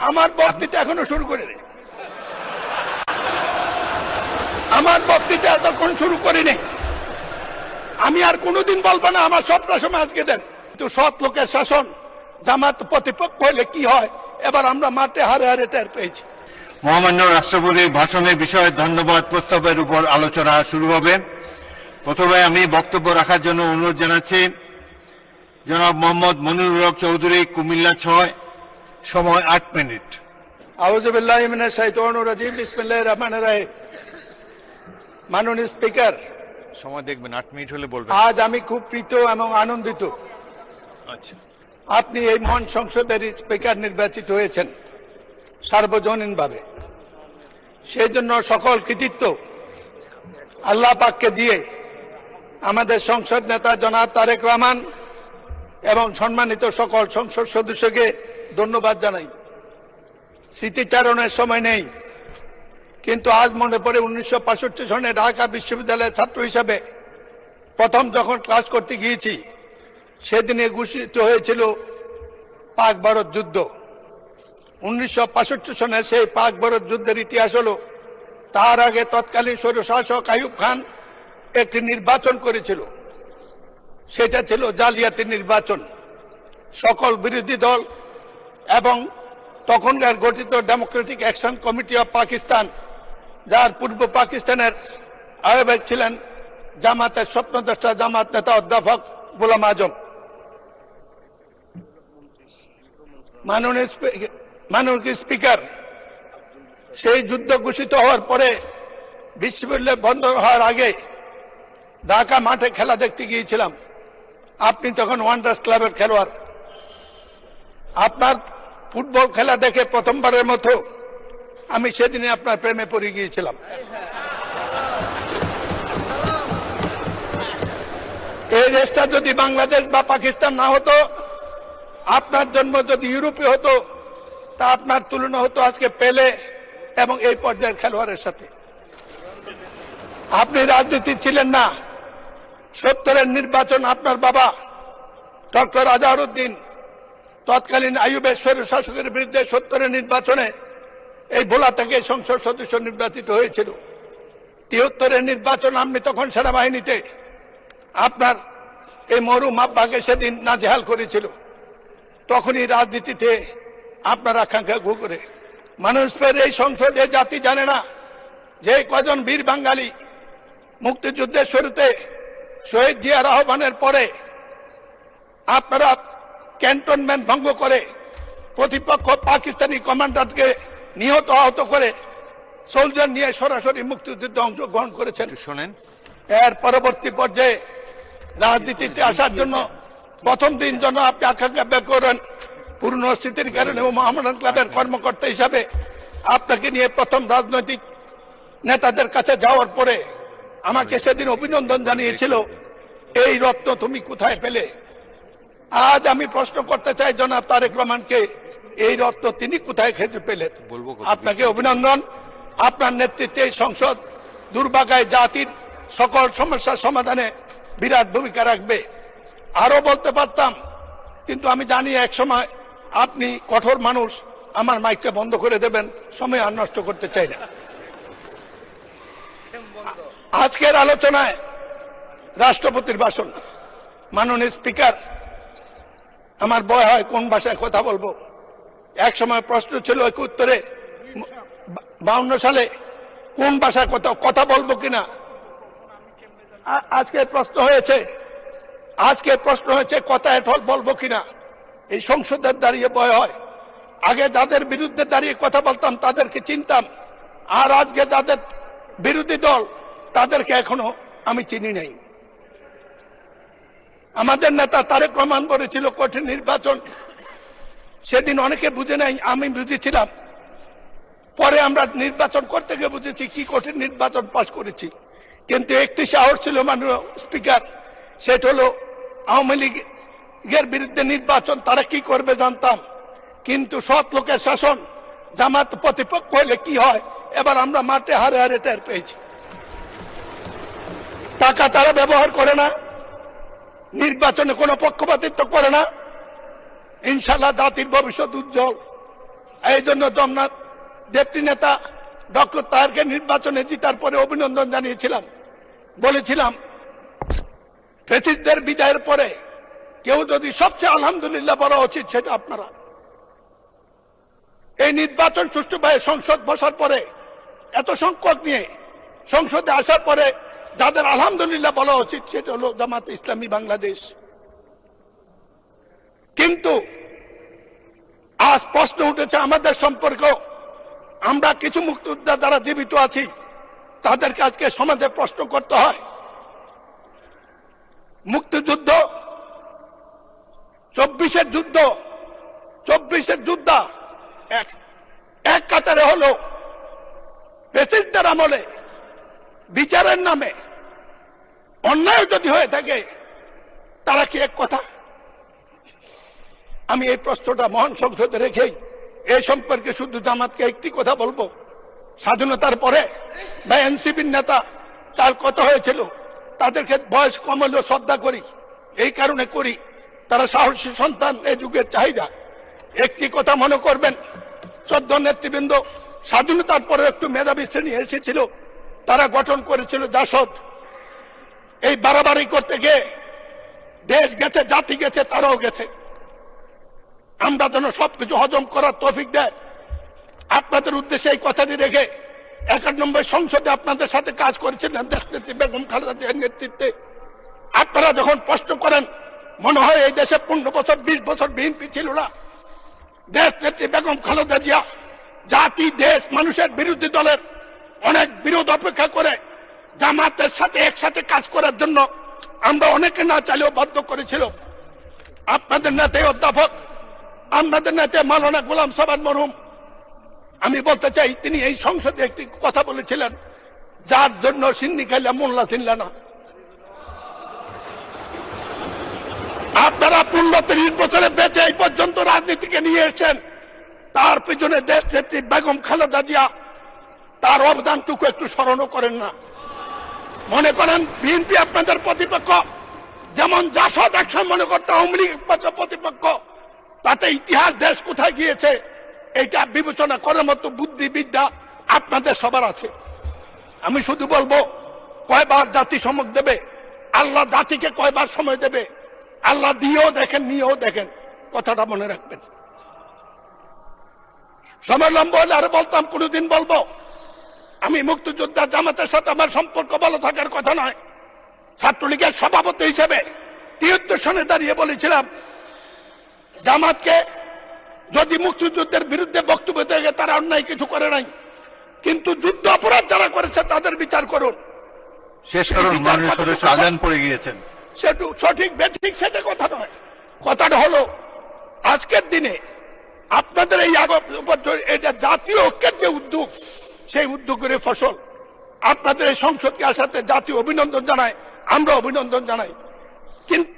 আমার বক্তৃতা এখনো শুরু করিনি, আমার বক্তৃতা এতক্ষণ শুরু করিনি। আমি আর কোনোদিন বলবো না আমার সবটা সময় আজকে দেন। কিন্তু সৎ লোকের শাসন, জামাত প্রতিপক্ষ হলে কি হয়, এবার আমরা মাঠে হারে হারে টের পেয়েছি। মহামান্য রাষ্ট্রপতির ভাষণের বিষয়ে ধন্যবাদ প্রস্তাবের উপর আলোচনা শুরু হবে। প্রথমে আমি বক্তব্য রাখার জন্য অনুরোধ জানাচ্ছি জনাব মোহাম্মদ মনিরুল হক চৌধুরী, কুমিল্লা 6, সময় 8 মিনিট। আউযু বিল্লাহি মিনাশ শাইতানির রাজিম, বিসমিল্লাহির রহমানির রহিম। মাননীয় স্পিকার, সময় দেখবেন 8 মিনিট হলে বলবেন। আজ আমি খুব প্রীত এবং আনন্দিত। আচ্ছা, আপনি এই মহান সংসদের স্পিকার নির্বাচিত হয়েছেন সার্বজনীনভাবে। সেই জন্য সকল কৃতিত্ব আল্লাহ পাককে দিয়ে আমাদের সংসদ নেতা জনাব তারেক রহমান এবং সম্মানিত সকল সংসদ সদস্যকে ধন্যবাদ জানাই। স্মৃতিচারণের সময় নেই, কিন্তু আজ মনে পড়ে 1965 সনে ঢাকা বিশ্ববিদ্যালয়ের ছাত্র হিসাবে প্রথম যখন ক্লাস করতে গিয়েছি, সেদিনে ঘোষিত হয়েছিল পাক ভারত যুদ্ধ। 1965 সনের সেই পাক ভারত যুদ্ধের ইতিহাস হলো, তার আগে তৎকালীন স্বৈরশাসক আইয়ুব খান একটি নির্বাচন করেছিল, সেটা ছিল জালিয়াতি নির্বাচন। সকল বিরোধী দল এবং তখনকার গঠিত Democratic action committee of Pakistan, যার পূর্ব পাকিস্তানের আহ্বায়ক ছিলেন জামাতের স্বপ্নদ্রষ্টা জামাত নেতা অধ্যাপক গোলাম আজম। মাননীয় স্পিকার, সেই যুদ্ধ ঘোষিত হওয়ার পরে বিশ্ববিদ্যালয় বন্ধ হওয়ার আগে ঢাকা মাঠে খেলা দেখতে গিয়েছিলাম। আপনি তখন ওয়ান্ডার্স ক্লাবের খেলোয়াড়। আপনার ফুটবল খেলা দেখে প্রথমবারের মতো আমি সেদিনে আপনার প্রেমে পড়ে গিয়েছিলাম। এই দেশটা যদি বাংলাদেশ বা পাকিস্তান না হতো, আপনার জন্ম যদি ইউরোপে হতো, তা আপনার তুলনা হতো আজকে পেলে এবং এই পর্যায়ের খেলোয়াড়ের সাথে। আপনি রাজনীতি ছিলেন না। 70-এর নির্বাচন আপনার বাবা ডক্টর আজহারউদ্দিন তৎকালীন আইয়ুবের স্বৈরশাসকের বিরুদ্ধে 70-এর নির্বাচনে এই ভোলা থেকে সংসদ সদস্য নির্বাচিত হয়েছিল। 73-এর নির্বাচন আপনি তখন সেনাবাহিনীতে আপনার এই মরহুম আব্বাকে সেদিন নাজেহাল করেছিল। তখনই রাজনীতিতে আপনার আকাঙ্ক্ষা ঘু করে মানুষের এই সংসদে জাতি জানে না যে কজন বীর বাঙালি মুক্তিযুদ্ধের শুরুতে শহীদ জিয়ার আহ্বানের পরে আপনারা ক্যান্টনমেন্ট ভঙ্গ করে প্রতিপক্ষ পাকিস্তানি কমান্ডারকে নিহত আহত করে সোলজার নিয়ে সরাসরি মুক্তিযুদ্ধে অংশগ্রহণ করেছেন। শোনেন, এর পরবর্তী পর্যায়ে রাজনীতিতে আসার জন্য প্রথম দিন জন্য আপনি আকাঙ্ক্ষা ব্যক্ত করেন। পুরনো স্মৃতির কারণে মোহামেডান ক্লাবের কর্মকর্তা হিসাবে আপনাকে নিয়ে প্রথম রাজনৈতিক নেতাদের কাছে যাওয়ার পরে আমাকে সেদিন অভিনন্দন জানিয়েছিল, এই রত্ন তুমি কোথায় পেলে? আজ আমি প্রশ্ন করতে চাই জনাব তারেক রহমানকে, এই রত্ন তিনি কোথায় খুঁজে পেলেন? আপনাকে অভিনন্দন। আপনার নেতৃত্বে সংসদ দুর্ভাগায় জাতির সকল সমস্যার সমাধানে বিরাট ভূমিকা রাখবে। আরো বলতে পারতাম, কিন্তু আমি জানি এক সময় আপনি কঠোর মানুষ, আমার মাইকটা বন্ধ করে দেবেন, সময় আর নষ্ট করতে চাই না। আজকের আলোচনায় রাষ্ট্রপতির ভাষণ। মাননীয় স্পিকার, আমার ভয় হয় কোন ভাষায় কথা বলবো। এক সময় প্রশ্ন ছিল 1952 সালে কোন ভাষায় কথা বলবো কিনা। আজকে প্রশ্ন হয়েছে কথায় ঠল বলবো কিনা। এই সংসদের দাঁড়িয়ে ভয় হয়। আগে যাদের বিরুদ্ধে দাঁড়িয়ে কথা বলতাম তাদেরকে চিনতাম, আর আজকে যাদের বিরোধী দল তাদেরকে এখনো আমি চিনি নাই। আমাদের নেতা তারেক রহমান বলেছিল কঠিন নির্বাচন, সেদিন অনেকে বুঝে নাই, আমি বুঝেছিলাম। পরে আমরা নির্বাচন করতে গিয়ে বুঝেছি কি কঠিন নির্বাচন পাশ করেছি। কিন্তু একটি সাহস ছিল মাননীয় স্পিকার, সেটা হলো আওয়ামী লীগের বিরুদ্ধে নির্বাচন তারা কি করবে জানতাম, কিন্তু সৎ লোকের শাসন, জামাত প্রতিপক্ষ হলে কি হয়, এবার আমরা মাঠে হারে হারে টের পেয়েছি। টাকা তারা ব্যবহার করে না, নির্বাচনে কোনো পক্ষপাতিত্ব করে না। ইনশাল্লাহ জাতির ভবিষ্যৎ উজ্জ্বল। এই জন্য তো আমরা ডেপুটি নেতা ডক্টর তাহেরকে নির্বাচনে জিতার পরে অভিনন্দন জানিয়েছিলাম, বলেছিলাম ফ্যাসিস্টদের বিদায়ের পরে কেউ যদি সবচেয়ে আলহামদুলিল্লাহ বলা উচিত সেটা আপনারা। এই নির্বাচন সুষ্ঠুভাবে সংসদ বসার পরে এত সংকট নিয়ে সংসদে আসার পরে যাদের আলহামদুলিল্লাহ বলা উচিত সেটা হলো জামাতে ইসলামী বাংলাদেশ। কিন্তু আজ প্রশ্ন উঠেছে আমাদের সম্পর্ক। আমরা কিছু মুক্তিযোদ্ধা যারা জীবিত আছি তাদেরকে আজকে সমাজে প্রশ্ন করতে হয়। মুক্তিযুদ্ধ 24-এর যুদ্ধ, 24-এর যোদ্ধা এক কাতারে হলো ফ্যাসিস্টদের আমলে বিচারের নামে অন্যায় যদি হয়ে থাকে তারা কি এক কথা? আমি এই প্রশ্নটা মহান সংসদে রেখেই এই সম্পর্কে শুধু জামাতকে একটি কথা বলবো। স্বাধীনতার পরে বা এনসিপির নেতা তার কথা হয়েছিল, তাদেরকে বয়স কম হলেও শ্রদ্ধা করি, এই কারণে করি তারা সাহসী সন্তান, এই যুগের চাহিদা। একটি কথা মনে করবেন, শ্রদ্ধা নেতৃবৃন্দ, স্বাধীনতার পরে একটু মেধাবী শ্রেণী এসেছিল, তারা গঠন করেছিল জাসদ। এই বাড়াবাড়ি করতে গিয়ে দেশ গেছে, জাতি গেছে, তারাও গেছে। আমরা যেন সবকিছু হজম করার তৌফিক দেয়। আপনাদের উদ্দেশ্যে এই কথাটি রেখে 91 সংসদে আপনাদের সাথে কাজ করেছিলেন দেশনেত্রী বেগম খালেদা জিয়ার নেতৃত্বে। আপনারা যখন প্রশ্ন করেন মনে হয় এই দেশে 15 বছর 20 বছর বিএনপি ছিল না। দেশনেত্রী বেগম খালেদা জিয়া জাতি, দেশ, মানুষের বিরোধী দলের অনেক বিরোধ অপেক্ষা করে জামাতের সাথে একসাথে কাজ করার জন্য আমরা অনেকে না চাইলেও বাধ্য করেছিল। আপনাদের নেতা অধ্যাপক, আপনাদের নেতা মাওলানা গোলাম সাবান মরহুম, আমি বলতে চাই তিনি এই সংসদে একটি কথা বলেছিলেন, যার জন্য সিন্নি খাইলা মোল্লা চিনলা না। আপনারা 15-30 বছরে বেঁচে এই পর্যন্ত রাজনীতিকে নিয়ে এসেছেন, তার পিছনে দেশ নেত্রী বেগম খালেদা জিয়া তার অবদানটুকু একটু স্মরণও করেন না। মনে করেন বিএনপি আপনাদের প্রতিপক্ষ, যেমন জাসদ একসময় মনে করতে আওয়ামী লীগ একমাত্র প্রতিপক্ষ, তাতে ইতিহাস দেশ কোথায় গিয়েছে এইটা বিবেচনা করার মতো বুদ্ধিবিদ্যা আপনাদের সবার আছে। আমি শুধু বলবো, কয়বার জাতি সমক দেবে, আল্লাহ জাতিকে কয়বার সময় দেবে, আল্লাহ দিয়েও দেখেন, নিয়েও দেখেন, কথাটা মনে রাখবেন। সময় লম্বা হলে আরো বলতাম, কোনদিন বলবো। আমি মুক্তিযোদ্ধা জামাতের সাথে আমার সম্পর্ক ভালো থাকার কথা নয়। ছাত্রলীগের সভাপতি হিসেবে 73 সনে দাঁড়িয়ে বলেছিলাম, জামাতকে যদি মুক্তিযুদ্ধের বিরুদ্ধে বক্তব্য থেকে তারা অন্যায় কিছু করে নাই, কিন্তু যুদ্ধ অপরাধ যারা করেছে তাদের বিচার করুন। শেষ করুন, মাননীয় সদস্য, আজান পড়ে গিয়েছেন। সেটু সঠিক বেঠিক সেটা কথা নয়। কথাটা হলো আজকের দিনে আপনাদের এই এটা জাতীয় ঐক্যের যে উদ্যোগ, সেই উদ্যোগের ফসল। আপনাদের এই সংসদকে আসাতে জাতীয় অভিনন্দন জানায়, আমরা অভিনন্দন জানাই। কিন্তু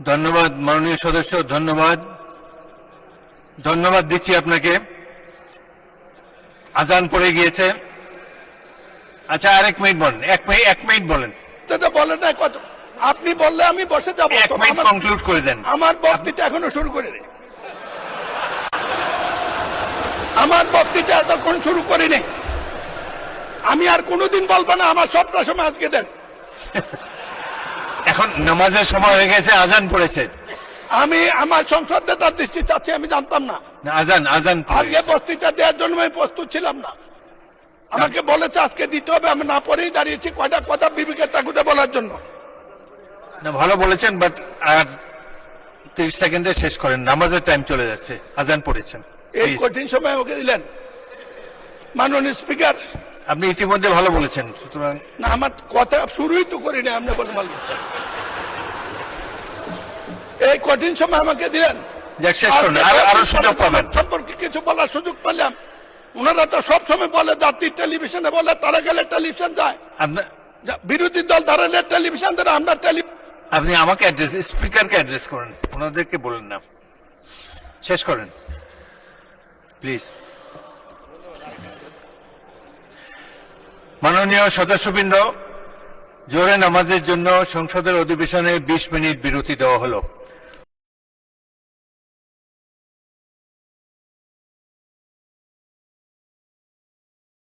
ধন্যবাদ মাননীয় সদস্য, ধন্যবাদ ধন্যবাদ দিচ্ছি আপনাকে। আজান পড়ে গিয়েছে। আচ্ছা, আরেক মিনিট বলেন, এক মিনিট বলেন। বলেন না কত, আপনি বললে আমি বসে যাবো। কনক্লুড করে দেন। আমার বক্তৃতা এখনো শুরু করে নেই, আমার বক্তৃতা এতক্ষণ শুরু করিনি। আমি আর কোনোদিন বলবো না, আমার সবটা সময় আজকে দেন। এখন নামাজের সময় হয়ে গেছে, আজান পড়েছে। আমি আমার সংসদ নেতার দৃষ্টি চাচ্ছি, আমি জানতাম না আজান আজকে বক্তৃতা দেওয়ার জন্য আমি প্রস্তুত ছিলাম না। আমাকে বলেছে আজকে দিতে হবে, আমি না পড়েই দাঁড়িয়েছি কয়টা কথা বিবেকের তাগুদে বলার জন্য। না, ভালো বলেছেন, বাট আর 30 সেকেন্ডে শেষ করেন, নামাজের টাইম চলে যাচ্ছে, আজান পড়েছেন। এই কঠিন সময় আমাকে দিলেন মাননীয় স্পিকার। আপনি ইতিমধ্যে ভালো বলেছেন, সুতরাং না, আমার কথা শুরুই তো করি না, আপনি বলে ভালো বলছেন। এই কঠিন সময় আমাকে দিলেন, শেষ করুন, আরো সুযোগ পাবেন। সম্পর্কে কিছু বলার সুযোগ পেলাম। ওনারা তো সবসময় বলে জাতির টেলিভিশনে বলে, তারা গেলে টেলিভিশন যায়, বিরোধী দল দাঁড়ালে টেলিভিশন দ্বারা আমরা আপনি আমাকে অ্যাড্রেস, স্পিকারকে অ্যাড্রেস করেন, ওনাদেরকে বলেন না। শেষ করেন প্লিজ। মাননীয় সদস্যবৃন্দ, জোহরের নামাজের জন্য সংসদের অধিবেশনে 20 মিনিট বিরতি দেওয়া হলো।